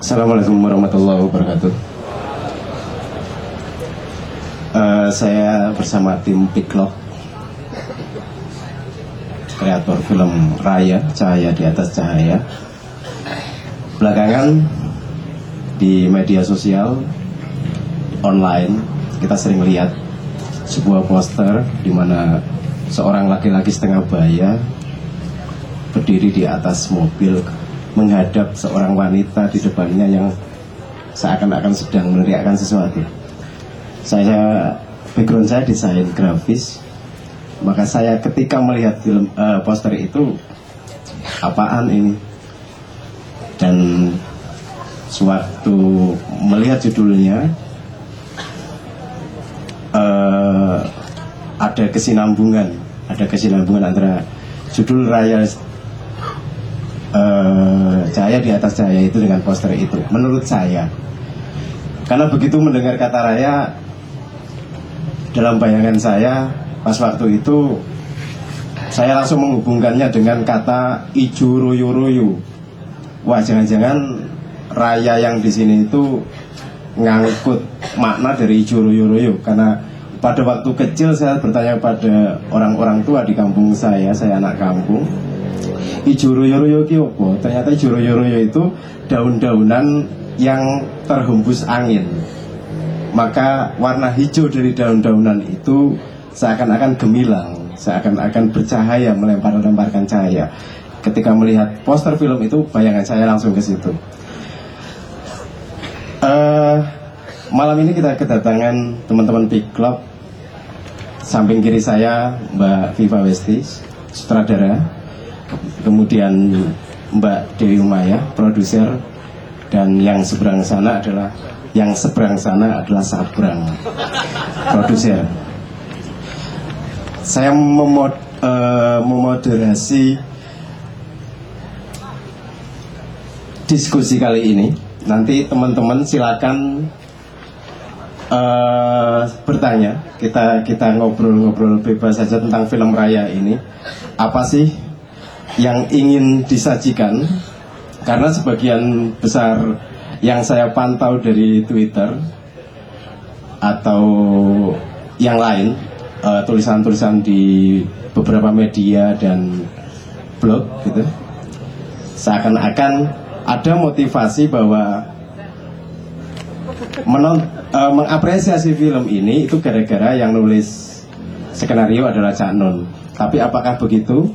Assalamualaikum warahmatullahi wabarakatuh. Saya bersama tim Piklok, kreator film Raya, Cahaya di Atas Cahaya. Belakangan di media sosial online kita sering lihat sebuah poster di mana seorang laki-laki setengah baya berdiri di atas mobil menghadap seorang wanita di depannya yang seakan-akan sedang meneriakkan sesuatu. Background saya desain grafis, maka saya ketika melihat film poster itu, apaan ini? Dan sewaktu melihat judulnya, ada kesinambungan antara judul Raya Cahaya di Atas Cahaya itu dengan poster itu, menurut saya. Karena begitu mendengar kata Raya, dalam bayangan saya pas waktu itu saya langsung menghubungkannya dengan kata ijo royo-royo. Wah, jangan-jangan Raya yang di sini itu ngangkut makna dari ijo royo-royo. Karena pada waktu kecil saya bertanya pada orang-orang tua di kampung saya anak kampung, ijo royo-royo ki opo? Ternyata ijo royo-royo itu daun-daunan yang terhembus angin. Maka warna hijau dari daun-daunan itu seakan-akan gemilang, seakan-akan bercahaya, melempar-lemparkan cahaya. Ketika melihat poster film itu, bayangan saya langsung ke situ. Malam ini kita kedatangan teman-teman Piklok. Samping kiri saya Mbak Viva Westi, sutradara. Kemudian Mbak Dewi Umaya, produser. Dan yang seberang sana adalah Sabrang, produser. Saya memoderasi diskusi kali ini. Nanti teman-teman silakan bertanya. Kita ngobrol-ngobrol bebas saja tentang film Raya ini. Apa sih yang ingin disajikan? Karena sebagian besar yang saya pantau dari Twitter atau yang lain, tulisan-tulisan di beberapa media dan blog gitu, seakan-akan ada motivasi bahwa mengapresiasi film ini itu gara-gara yang nulis skenario adalah Cak Nun. Tapi apakah begitu?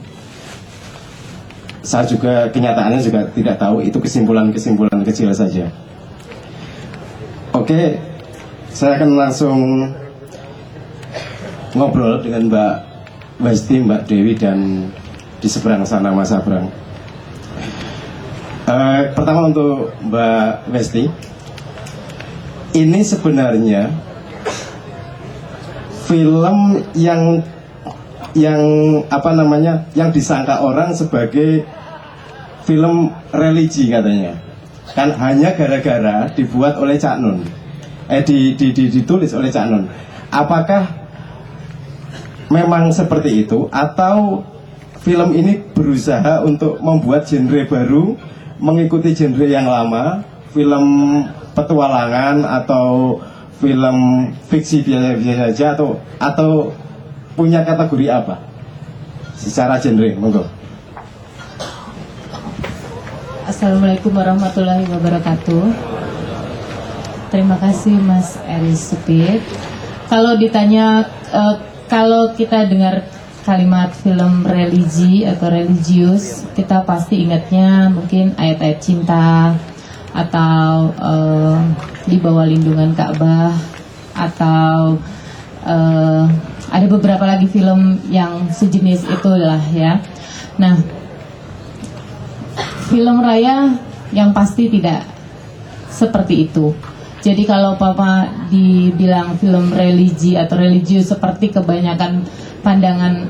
Saya juga kenyataannya juga tidak tahu, itu kesimpulan-kesimpulan kecil saja. Oke, saya akan langsung ngobrol dengan Mbak Westi, Mbak Dewi, dan di seberang sana Mas Sabrang. Pertama untuk Mbak Westi, ini sebenarnya film yang disangka orang sebagai film religi katanya, kan hanya gara-gara dibuat oleh Cak Nun, ditulis oleh Cak Nun. Apakah memang seperti itu, atau film ini berusaha untuk membuat genre baru, mengikuti genre yang lama, film petualangan atau film fiksi biasa saja, atau punya kategori apa secara genre? Monggo. Assalamualaikum warahmatullahi wabarakatuh. Terima kasih Mas Eris Supit. Kalau ditanya, kalau kita dengar kalimat film religi atau religius, kita pasti ingatnya mungkin ayat-ayat cinta, atau di bawah lindungan Ka'bah, atau ada beberapa lagi film yang sejenis itulah ya. Nah, film Raya yang pasti tidak seperti itu. Jadi kalau Papa dibilang film religi atau religius seperti kebanyakan pandangan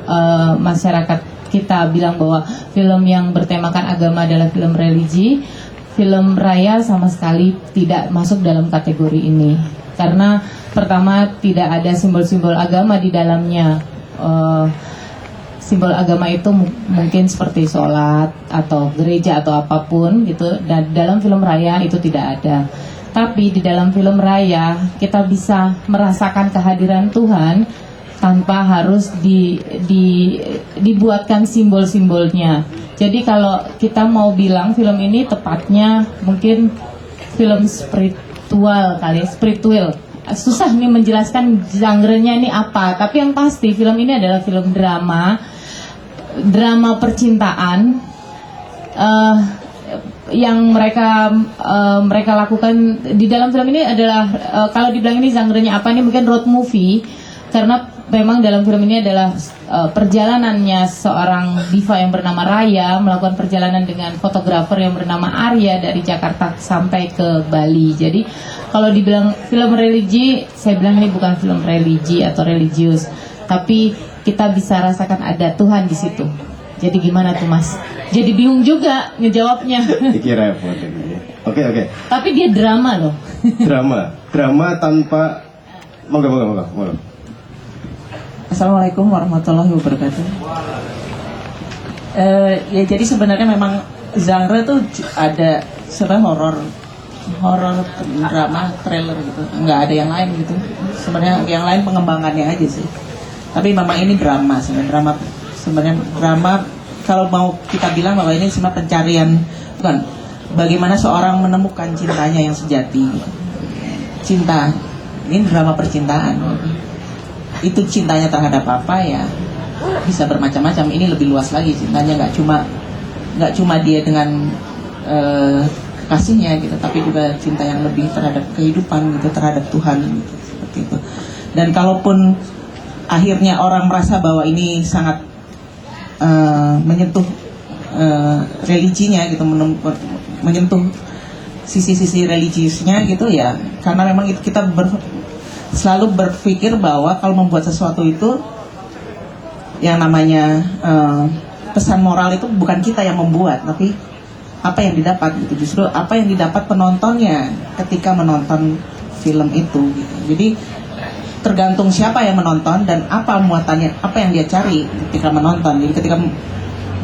masyarakat kita bilang bahwa film yang bertemakan agama adalah film religi, film Raya sama sekali tidak masuk dalam kategori ini. Karena pertama tidak ada simbol-simbol agama di dalamnya. simbol agama itu mungkin seperti sholat atau gereja atau apapun gitu, dan dalam film raya itu tidak ada. Tapi di dalam film raya kita bisa merasakan kehadiran Tuhan tanpa harus dibuatkan simbol-simbolnya. Jadi kalau kita mau bilang film ini tepatnya mungkin film spiritual kali, spiritual. Susah nih menjelaskan genre-nya ini apa, tapi yang pasti film ini adalah film drama percintaan yang mereka lakukan di dalam film ini adalah kalau dibilang ini genre-nya apa, ini mungkin road movie, karena memang dalam film ini adalah perjalanannya seorang diva yang bernama Raya melakukan perjalanan dengan fotografer yang bernama Arya dari Jakarta sampai ke Bali. Jadi kalau dibilang film religi, saya bilang ini bukan film religi atau religius, tapi kita bisa rasakan ada Tuhan di situ. Jadi gimana tuh Mas? Jadi bingung juga ngejawabnya. Iki repot ini. Oke. Tapi dia drama loh. Drama tanpa monggo. Assalamualaikum warahmatullahi wabarakatuh. Ya jadi sebenarnya memang genre tuh ada sebenarnya horor, drama, trailer gitu. Nggak ada yang lain gitu. Sebenarnya yang lain pengembangannya aja sih. Tapi memang ini drama sebenarnya drama kalau mau kita bilang bahwa ini sebenarnya pencarian, bukan, bagaimana seorang menemukan cintanya yang sejati. Cinta, ini drama percintaan. Itu cintanya terhadap apa ya bisa bermacam-macam. Ini lebih luas lagi cintanya, nggak cuma dia dengan kasihnya gitu, tapi juga cinta yang lebih terhadap kehidupan gitu, terhadap Tuhan gitu, seperti itu. Dan kalaupun akhirnya orang merasa bahwa ini sangat menyentuh religinya gitu, menyentuh sisi-sisi religiusnya gitu ya, karena memang itu kita selalu berpikir bahwa kalau membuat sesuatu itu yang namanya pesan moral itu bukan kita yang membuat, tapi apa yang didapat gitu, justru apa yang didapat penontonnya ketika menonton film itu gitu. Jadi tergantung siapa yang menonton dan apa muatannya, apa yang dia cari ketika menonton. Jadi ketika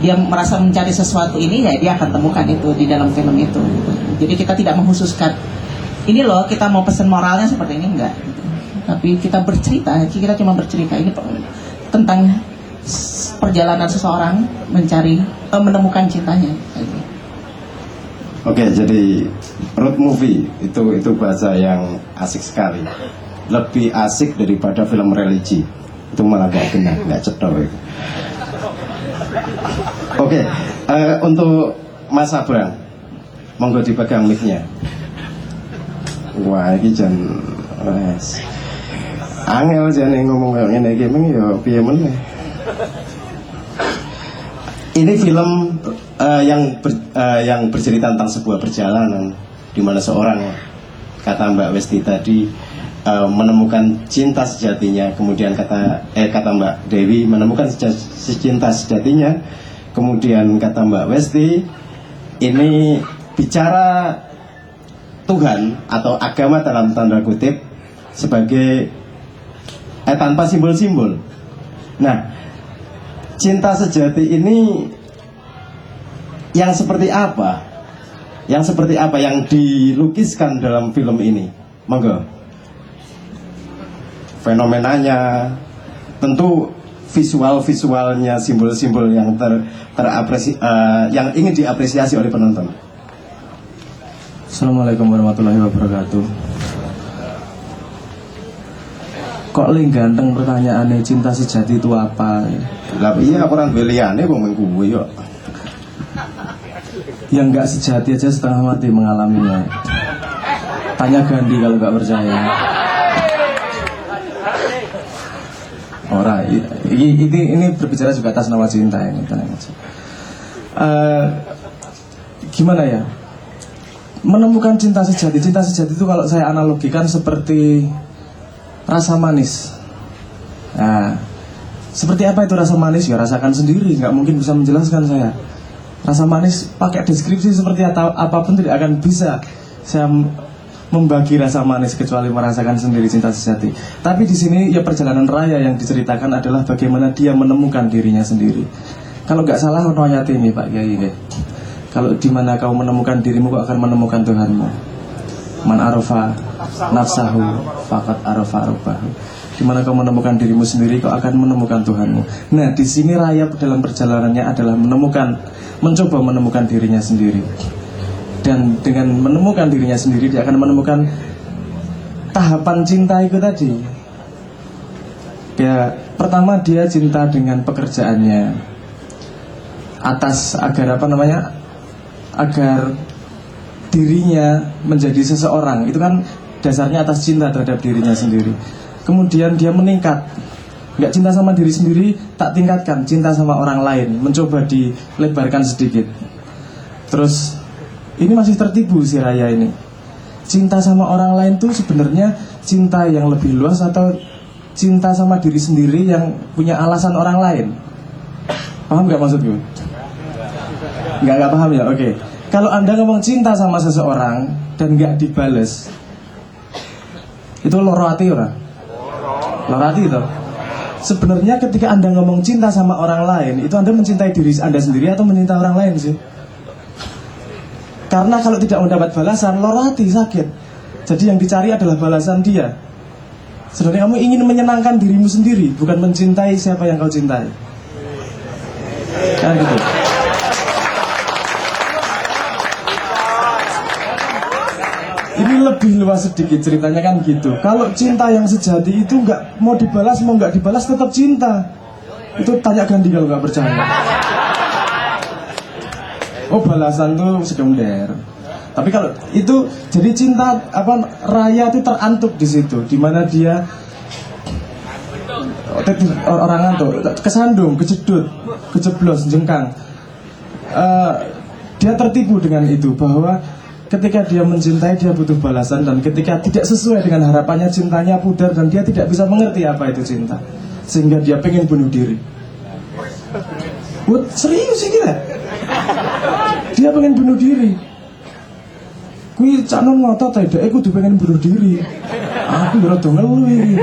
dia merasa mencari sesuatu ini, ya dia akan temukan itu di dalam film itu gitu. Jadi kita tidak menghususkan ini loh kita mau pesan moralnya seperti ini, enggak gitu. Tapi kita cuma bercerita ini tentang perjalanan seseorang menemukan cintanya gitu. Oke, jadi road movie itu bahasa yang asik sekali. Lebih asik daripada film religi. Itu malah gak kena, gak cedok. Oke, untuk Mas Abang, monggo dipegang mic-nya. Wah, ini jan angel jane ngomong kayak ngene iki meng ya piye meneh. Ini film yang bercerita tentang sebuah perjalanan di mana seorang, kata Mbak Westi tadi, menemukan cinta sejatinya, kemudian kata Mbak Dewi menemukan cinta sejatinya, kemudian kata Mbak Westi ini bicara Tuhan atau agama dalam tanda kutip sebagai tanpa simbol-simbol. Nah, cinta sejati ini yang seperti apa? Yang seperti apa yang dilukiskan dalam film ini? Monggo. Fenomenanya, tentu visualnya, simbol-simbol yang yang ingin diapresiasi oleh penonton. Assalamualaikum warahmatullahi wabarakatuh. Kok ling ganteng pertanyaannya cinta sejati itu apa? Lah iya aku orang beliane kok mung kuwe yo. Yang nggak sejati aja setengah mati mengalaminya. Tanya Gandhi kalau nggak percaya. Ora, ini berbicara juga atas nama cinta ini, tenang aja. Gimana ya? Menemukan cinta sejati itu kalau saya analogikan seperti rasa manis. Nah, seperti apa itu rasa manis? Ya rasakan sendiri, nggak mungkin bisa menjelaskan saya. Rasa manis pakai deskripsi seperti apapun tidak akan bisa saya membagi rasa manis kecuali merasakan sendiri cinta sejati. Tapi di sini ya perjalanan raya yang diceritakan adalah bagaimana dia menemukan dirinya sendiri. Kalau nggak salah ayat ini Pak Kiai, kalau di mana kau menemukan dirimu, kau akan menemukan Tuhanmu. Man arafa nafsahu faqad arafa rabbahu. Di mana kau menemukan dirimu sendiri, kau akan menemukan Tuhanmu. Nah, di sini raya dalam perjalanannya adalah mencoba menemukan dirinya sendiri. Dan dengan menemukan dirinya sendiri, dia akan menemukan tahapan cinta itu tadi. Ya, pertama dia cinta dengan pekerjaannya, agar dirinya menjadi seseorang. Itu kan dasarnya atas cinta terhadap dirinya sendiri. Kemudian dia meningkat, nggak cinta sama diri sendiri, tak tingkatkan, cinta sama orang lain, mencoba dilebarkan sedikit. Terus ini masih tertipu si Raya ini. Cinta sama orang lain tuh sebenarnya cinta yang lebih luas atau cinta sama diri sendiri yang punya alasan orang lain? Paham nggak maksudku? Nggak paham ya? Oke. Kalau Anda ngomong cinta sama seseorang dan nggak dibales, itu loro ati ora? Loro ati itu. Sebenarnya ketika Anda ngomong cinta sama orang lain, itu Anda mencintai diri Anda sendiri atau mencintai orang lain sih? Karena kalau tidak mendapat balasan, loro hati, sakit. Jadi yang dicari adalah balasan dia. Sebenarnya kamu ingin menyenangkan dirimu sendiri, bukan mencintai siapa yang kau cintai. Kan gitu. Ini lebih luas sedikit ceritanya kan gitu. Kalau cinta yang sejati itu nggak mau dibalas, mau nggak dibalas tetap cinta. Itu tanya Gandhi kalau nggak percaya. Oh, balasan tuh sekunder. Tapi kalau itu jadi cinta Raya itu terantuk di situ, di mana dia orang tuh kesandung, kejedut, kejeblos, jengkang. Dia tertipu dengan itu, bahwa ketika dia mencintai dia butuh balasan, dan ketika tidak sesuai dengan harapannya cintanya pudar dan dia tidak bisa mengerti apa itu cinta, sehingga dia pengen bunuh diri. Serius sih kira? Dia pengen bunuh diri. Kui cak non ngotot aja, kudu pengen bunuh diri. Aku udah ngeluh iki.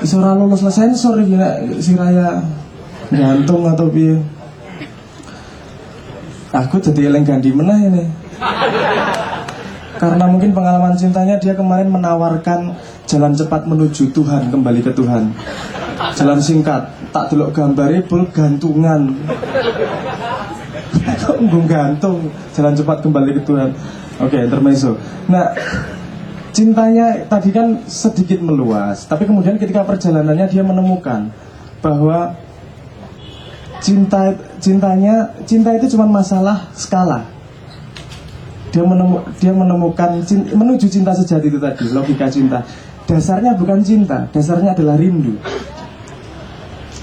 Iso ora lolos lah sensor iki nek si Raya gantung atau piye. Aku jadi eling Gandhi meneh ini. Karena mungkin pengalaman cintanya, dia kemarin menawarkan jalan cepat menuju Tuhan, kembali ke Tuhan. Jalan singkat, tak delok gambare bol gantungan. Kok gantung, jalan cepat kembali ke Tuhan. Oke, intermezzo. Nah, cintanya tadi kan sedikit meluas, tapi kemudian ketika perjalanannya dia menemukan bahwa cinta itu cuma masalah skala. Dia menemukan menuju cinta sejati itu tadi, logika cinta. Dasarnya bukan cinta, dasarnya adalah rindu.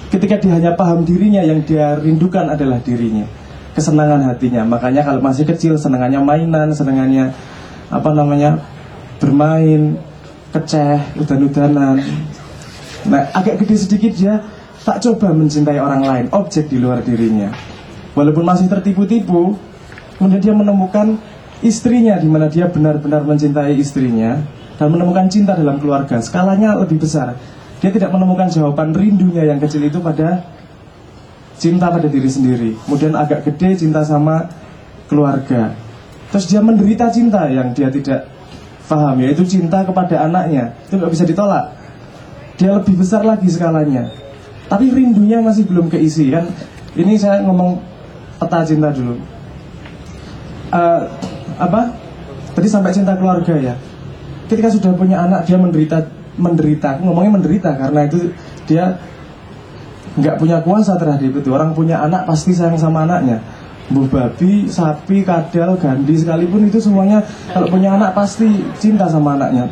Ketika dia hanya paham dirinya, yang dia rindukan adalah dirinya, kesenangan hatinya. Makanya kalau masih kecil senangannya mainan, senangannya bermain, keceh, udan-udanan. Nah, agak gede sedikit dia tak coba mencintai orang lain, objek di luar dirinya. Walaupun masih tertipu-tipu, kemudian dia menemukan istrinya, di mana dia benar-benar mencintai istrinya dan menemukan cinta dalam keluarga. Skalanya lebih besar. Dia tidak menemukan jawaban rindunya yang kecil itu pada cinta pada diri sendiri. Kemudian agak gede cinta sama keluarga. Terus dia menderita cinta yang dia tidak paham, yaitu cinta kepada anaknya. Itu nggak bisa ditolak. Dia lebih besar lagi skalanya. Tapi rindunya masih belum keisi kan. Ini saya ngomong peta cinta dulu. Tadi sampai cinta keluarga ya. Ketika sudah punya anak dia menderita. Aku ngomongnya menderita karena itu dia nggak punya kuasa terhadap itu. Orang punya anak pasti sayang sama anaknya. Bu babi, sapi, kadal, Gandhi sekalipun itu semuanya kalau punya anak pasti cinta sama anaknya.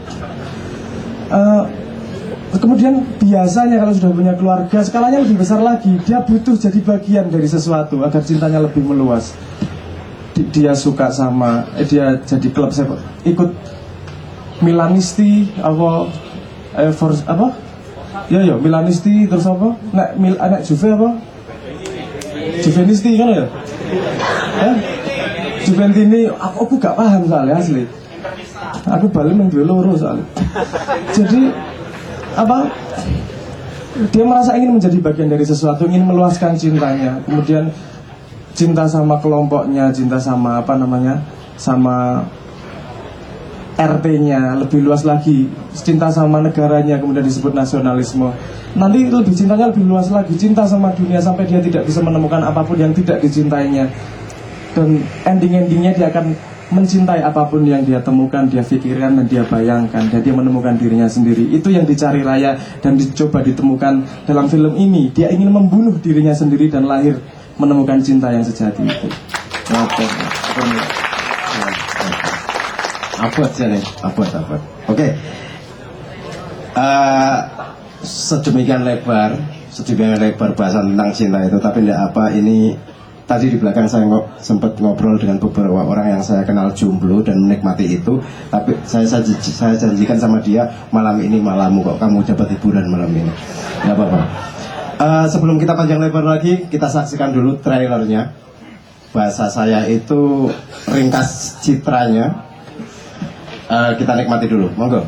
Kemudian biasanya kalau sudah punya keluarga, skalanya lebih besar lagi. Dia butuh jadi bagian dari sesuatu agar cintanya lebih meluas. Dia suka sama, dia jadi klub sepak, ikut Milanisti Milanisti terus apa? Anak Juve apa? Juvenisti kan ya? Juventini, aku gak paham soalnya asli. Aku balik minggu loro soalnya. Jadi apa? Dia merasa ingin menjadi bagian dari sesuatu, ingin meluaskan cintanya. Kemudian cinta sama kelompoknya, cinta sama apa namanya, sama RT-nya, lebih luas lagi. Cinta sama negaranya, kemudian disebut nasionalisme. Nanti lebih cintanya lebih luas lagi, cinta sama dunia sampai dia tidak bisa menemukan apapun yang tidak dicintainya. Dan ending-endingnya dia akan mencintai apapun yang dia temukan, dia pikirkan dan dia bayangkan, dan dia menemukan dirinya sendiri. Itu yang dicari Raya dan dicoba ditemukan dalam film ini. Dia ingin membunuh dirinya sendiri dan lahir menemukan cinta yang sejati itu. Abot sih nih, abot. Oke. Sedemikian lebar bahasan tentang cinta itu, tapi tidak apa ini. Tadi di belakang saya sempat ngobrol dengan beberapa orang yang saya kenal jomblo dan menikmati itu. Tapi saya janjikan sama dia, malam ini malammu kok, kamu dapat hiburan malam ini. Gak apa-apa. Sebelum kita panjang lebar lagi, kita saksikan dulu trailernya. Bahasa saya itu ringkas citranya. Kita nikmati dulu, monggo.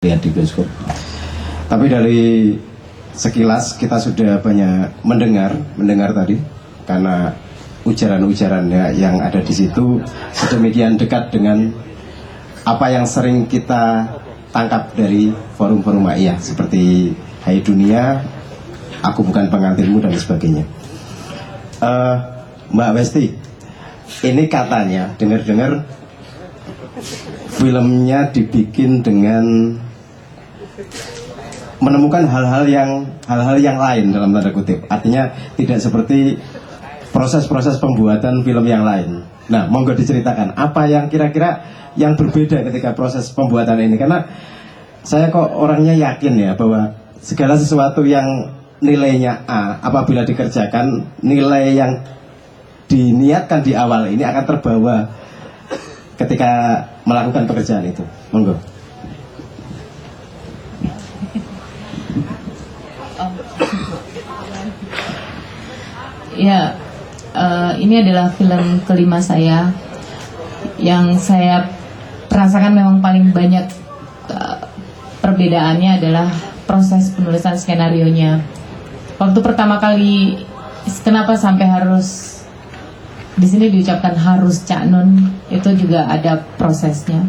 Lihat di bioskop. Tapi dari sekilas kita sudah banyak mendengar tadi, karena ujaran-ujarannya yang ada di situ sedemikian dekat dengan apa yang sering kita tangkap dari forum-forum Maiyah seperti Hai Dunia, Aku Bukan Pengantinmu dan sebagainya. Mbak Westi, ini katanya dengar-dengar filmnya dibikin dengan menemukan hal-hal yang lain dalam tanda kutip. Artinya tidak seperti proses-proses pembuatan film yang lain. Nah, monggo diceritakan apa yang kira-kira yang berbeda ketika proses pembuatan ini, karena saya kok orangnya yakin ya bahwa segala sesuatu yang nilainya A apabila dikerjakan, nilai yang diniatkan di awal ini akan terbawa ketika melakukan pekerjaan itu. Monggo. Ya, ini adalah film kelima saya. Yang saya rasakan memang paling banyak perbedaannya adalah proses penulisan skenarionya. Waktu pertama kali, kenapa sampai harus di sini diucapkan harus Cak Nun, itu juga ada prosesnya.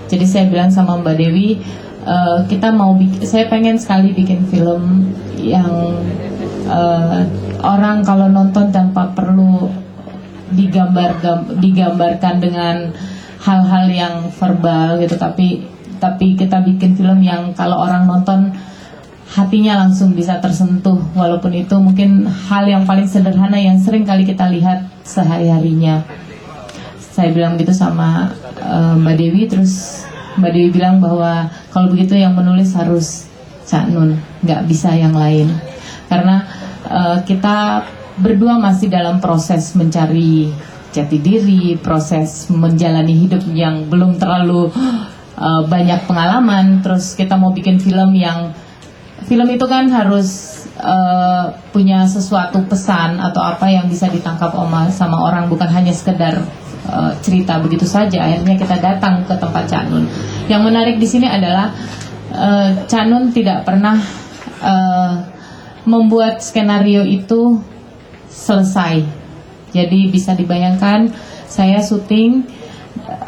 Jadi saya bilang sama Mbak Dewi, saya pengen sekali bikin film yang orang kalau nonton tanpa perlu digambarkan dengan hal-hal yang verbal gitu, tapi kita bikin film yang kalau orang nonton hatinya langsung bisa tersentuh, walaupun itu mungkin hal yang paling sederhana yang sering kali kita lihat sehari-harinya. Saya bilang gitu sama Mbak Dewi, terus Mbak Dewi bilang bahwa kalau begitu yang menulis harus Cak Nun, nggak bisa yang lain, karena kita berdua masih dalam proses mencari jati diri, proses menjalani hidup yang belum terlalu banyak pengalaman. Terus kita mau bikin film itu kan harus punya sesuatu pesan atau apa yang bisa ditangkap sama orang, bukan hanya sekedar cerita begitu saja. Akhirnya kita datang ke tempat Cak Nun. Yang menarik di sini adalah Cak Nun tidak pernah membuat skenario itu selesai. Jadi bisa dibayangkan saya syuting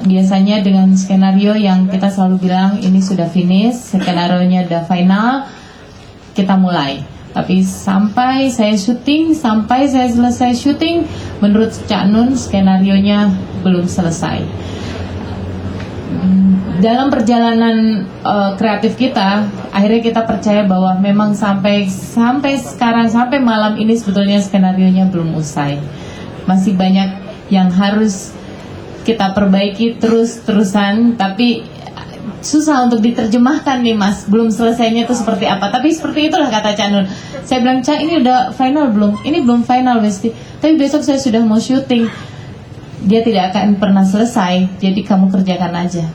biasanya dengan skenario yang kita selalu bilang ini sudah finish, skenario-nya udah final, kita mulai. Tapi sampai saya selesai syuting, menurut Cak Nun skenario-nya belum selesai. Dalam perjalanan kreatif kita, akhirnya kita percaya bahwa memang sampai sekarang, sampai malam ini sebetulnya skenario-nya belum usai. Masih banyak yang harus kita perbaiki terus-terusan, tapi susah untuk diterjemahkan nih Mas, belum selesainya itu seperti apa. Tapi seperti itulah kata Cak Nun. Saya bilang, Cak, ini udah final belum? Ini belum final Westi, tapi besok saya sudah mau syuting. Dia tidak akan pernah selesai, jadi kamu kerjakan aja.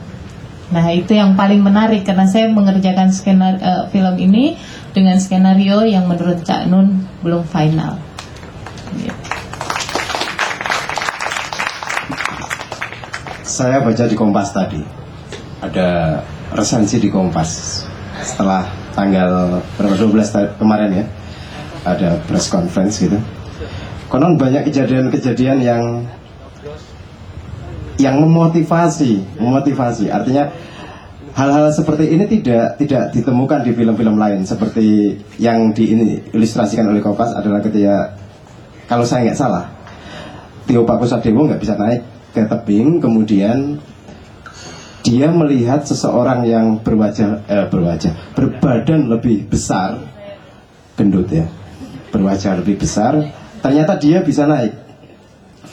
Nah itu yang paling menarik, karena saya mengerjakan film ini dengan skenario yang menurut Cak Nun belum final. Saya baca di Kompas tadi, ada resensi di Kompas setelah tanggal berapa 12 kemarin ya, ada press conference gitu. Konon banyak kejadian-kejadian yang memotivasi. Artinya hal-hal seperti ini tidak ditemukan di film-film lain. Seperti yang diilustrasikan oleh Kompas adalah ketika, kalau saya nggak salah, Tio Pakusadewo nggak bisa naik ke tebing, kemudian dia melihat seseorang yang berbadan lebih besar, gendut ya, berwajah lebih besar, ternyata dia bisa naik,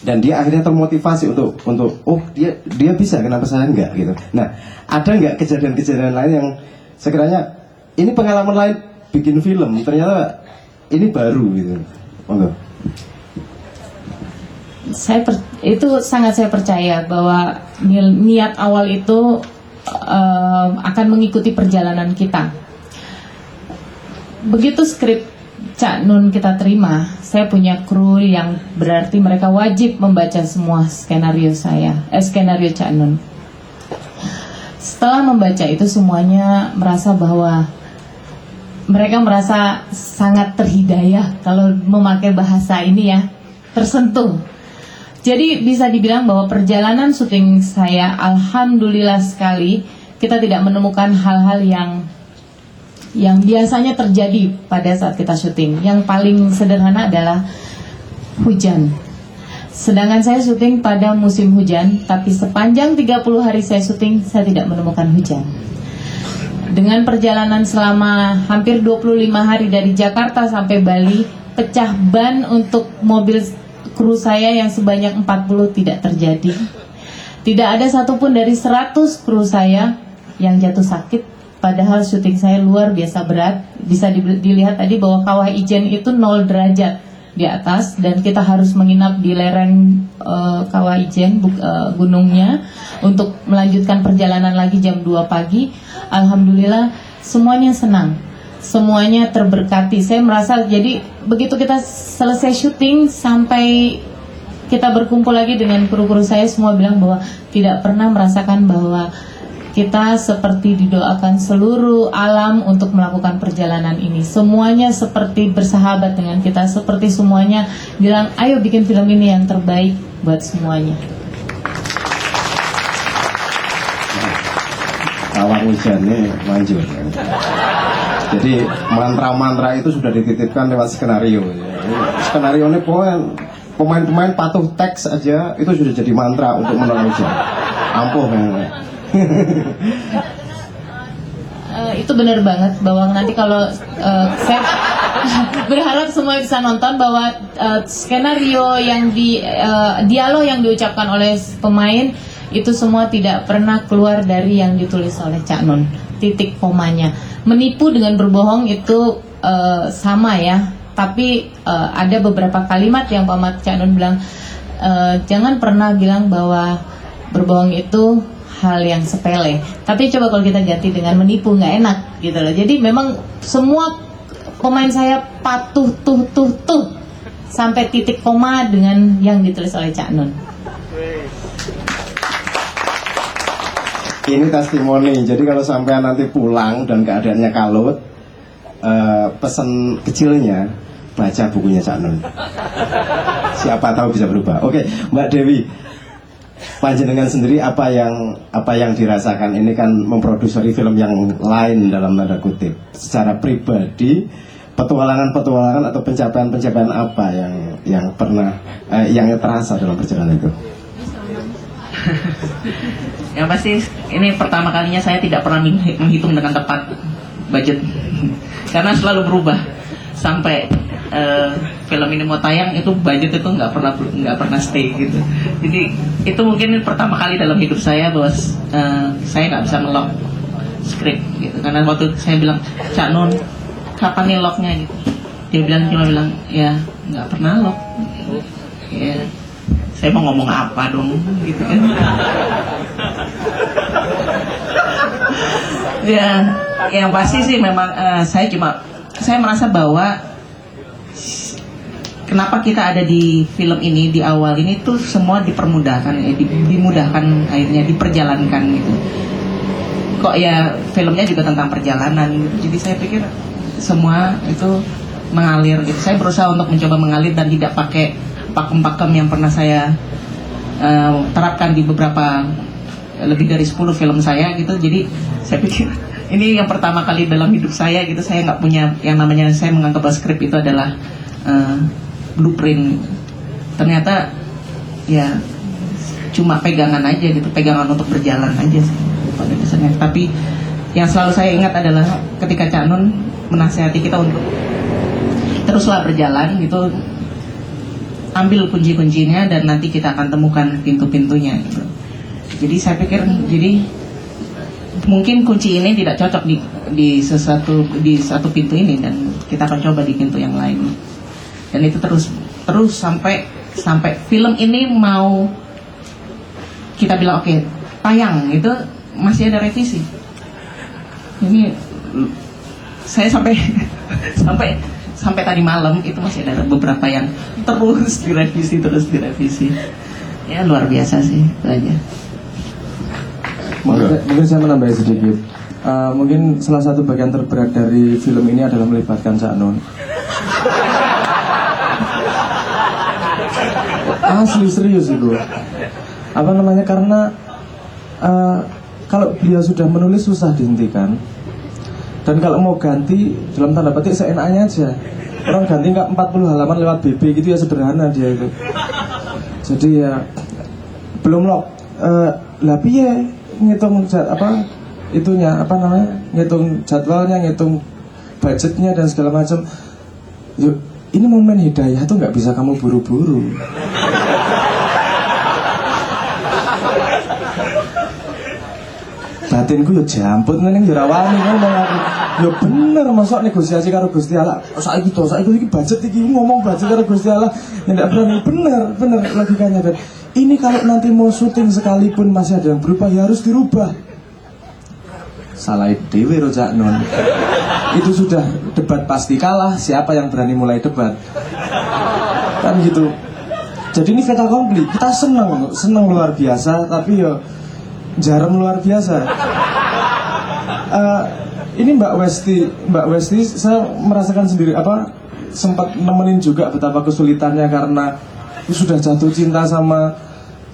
dan dia akhirnya termotivasi untuk oh dia bisa, kenapa saya enggak gitu. Nah, ada nggak kejadian-kejadian lain yang sekiranya ini pengalaman lain bikin film, ternyata ini baru gitu, monggo. Itu sangat saya percaya bahwa niat awal itu akan mengikuti perjalanan kita. Begitu skrip Cak Nun kita terima, saya punya kru yang berarti mereka wajib membaca semua skenario skenario Cak Nun. Setelah membaca itu semuanya merasa bahwa mereka merasa sangat terhidayah, kalau memakai bahasa ini ya, tersentuh. Jadi bisa dibilang bahwa perjalanan syuting saya, alhamdulillah sekali, kita tidak menemukan hal-hal yang biasanya terjadi pada saat kita syuting. Yang paling sederhana adalah hujan. Sedangkan saya syuting pada musim hujan, tapi sepanjang 30 hari saya syuting, saya tidak menemukan hujan. Dengan perjalanan selama hampir 25 hari dari Jakarta sampai Bali, pecah ban untuk mobil kru saya yang sebanyak 40 tidak terjadi. Tidak ada satupun dari 100 kru saya yang jatuh sakit, padahal syuting saya luar biasa berat. Bisa dilihat tadi bahwa Kawah Ijen itu 0 derajat di atas, dan kita harus menginap di lereng Kawah Ijen, gunungnya, untuk melanjutkan perjalanan lagi jam 2 pagi. Alhamdulillah semuanya senang, semuanya terberkati. Saya merasa, jadi begitu kita selesai syuting sampai kita berkumpul lagi dengan kru-kru saya, semua bilang bahwa tidak pernah merasakan bahwa kita seperti didoakan seluruh alam untuk melakukan perjalanan ini. Semuanya seperti bersahabat dengan kita, seperti semuanya bilang, ayo bikin film ini yang terbaik buat semuanya. Kawah hujannya manjur. Jadi mantra-mantra itu sudah dititipkan lewat skenario. Skenario ini pemain-pemain patuh teks aja itu sudah jadi mantra untuk menolak hujan. Ampuh ya. Itu benar banget bahwa nanti kalau saya berharap semua bisa nonton bahwa skenario yang dialog yang diucapkan oleh pemain itu semua tidak pernah keluar dari yang ditulis oleh Cak Nun. Titik komanya. Menipu dengan berbohong itu sama ya, tapi ada beberapa kalimat yang Pak Cak Nun bilang, jangan pernah bilang bahwa berbohong itu hal yang sepele. Tapi coba kalau kita ganti dengan menipu, nggak enak gitu loh. Jadi memang semua pemain saya patuh tuh sampai titik koma dengan yang ditulis oleh Cak Nun. Ini testimoni. Jadi kalau sampai nanti pulang dan keadaannya kalut, pesan kecilnya baca bukunya Cak Nun. Siapa tahu bisa berubah. Oke, Mbak Dewi, panjenengan sendiri apa yang dirasakan? Ini kan memproduksi film yang lain dalam tanda kutip. Secara pribadi, petualangan atau pencapaian apa yang pernah yang terasa dalam perjalanan itu? Yang pasti ini pertama kalinya saya tidak pernah menghitung dengan tepat budget karena selalu berubah sampai film ini mau tayang itu budget itu nggak pernah stay gitu. Jadi itu mungkin pertama kali dalam hidup saya bahwa saya nggak bisa nge-lock skrip gitu, karena waktu saya bilang, Cak Nun kapan nih locknya gitu, dia cuma bilang ya nggak pernah lock ya. Saya mau ngomong apa dong gitu kan. Ya yang pasti sih memang saya cuma saya merasa bahwa kenapa kita ada di film ini di awal ini tuh semua dipermudahkan, dimudahkan akhirnya diperjalankan gitu. Kok ya filmnya juga tentang perjalanan gitu. Jadi saya pikir semua itu mengalir gitu. Saya berusaha untuk mencoba mengalir dan tidak pakai pakem-pakem yang pernah saya terapkan di beberapa lebih dari 10 film saya gitu. Jadi saya pikir ini yang pertama kali dalam hidup saya gitu, saya nggak punya yang namanya, saya menganggap bahwa skrip itu adalah blueprint. Ternyata ya cuma pegangan aja gitu, pegangan untuk berjalan aja sih pada dasarnya. Tapi yang selalu saya ingat adalah ketika Cak Nun menasihati kita untuk teruslah berjalan gitu, ambil kunci-kuncinya dan nanti kita akan temukan pintu-pintunya gitu. Jadi saya pikir, jadi mungkin kunci ini tidak cocok di satu pintu ini, dan kita akan coba di pintu yang lain. Dan itu terus sampai film ini mau kita bilang oke, tayang itu masih ada revisi. Ini saya sampai tadi malam itu masih ada beberapa yang terus direvisi. Ya luar biasa sih, itu aja. Mungkin saya menambahi sedikit. Mungkin salah satu bagian terberat dari film ini adalah melibatkan Cak Nun. Asli serius itu. Apa namanya? Karena kalau beliau sudah menulis susah dihentikan. Dan kalau mau ganti dalam tanda petik seenaknya aja. Orang ganti nggak 40 halaman lewat BB gitu ya, sederhana dia itu. Jadi ya belum lock. Lah piye ngitung ngitung jadwalnya, ngitung budgetnya dan segala macam. Yuk, ini momen hidayah tuh nggak bisa kamu buru-buru. Batinku yo jamput neng jerawani ngomong aku. Yo bener, masuk negosiasi karo Gusti Allah. Saiki iki budget iki ngomong budget karo Gusti Allah. Ndak berani, bener logikanya. Dan ini kalau nanti mau syuting sekalipun masih ada yang berubah, ya harus dirubah. Salah dewe Rojak Non. Itu sudah debat pasti kalah. Siapa yang berani mulai debat? Kan gitu. Jadi ini fait accompli. Kita seneng luar biasa, tapi ya jarang luar biasa. Ini Mbak Westi, saya merasakan sendiri sempat nemenin juga betapa kesulitannya karena sudah jatuh cinta sama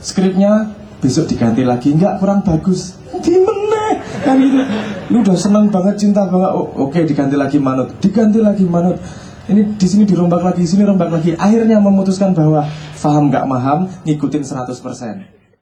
skripnya, besok diganti lagi, enggak, kurang bagus, gimana kan gitu. Lu udah seneng banget, cinta banget, oke, diganti lagi manut. Ini di sini dirombak lagi, sini rombak lagi. Akhirnya memutuskan bahwa paham nggak paham, ngikutin 100%.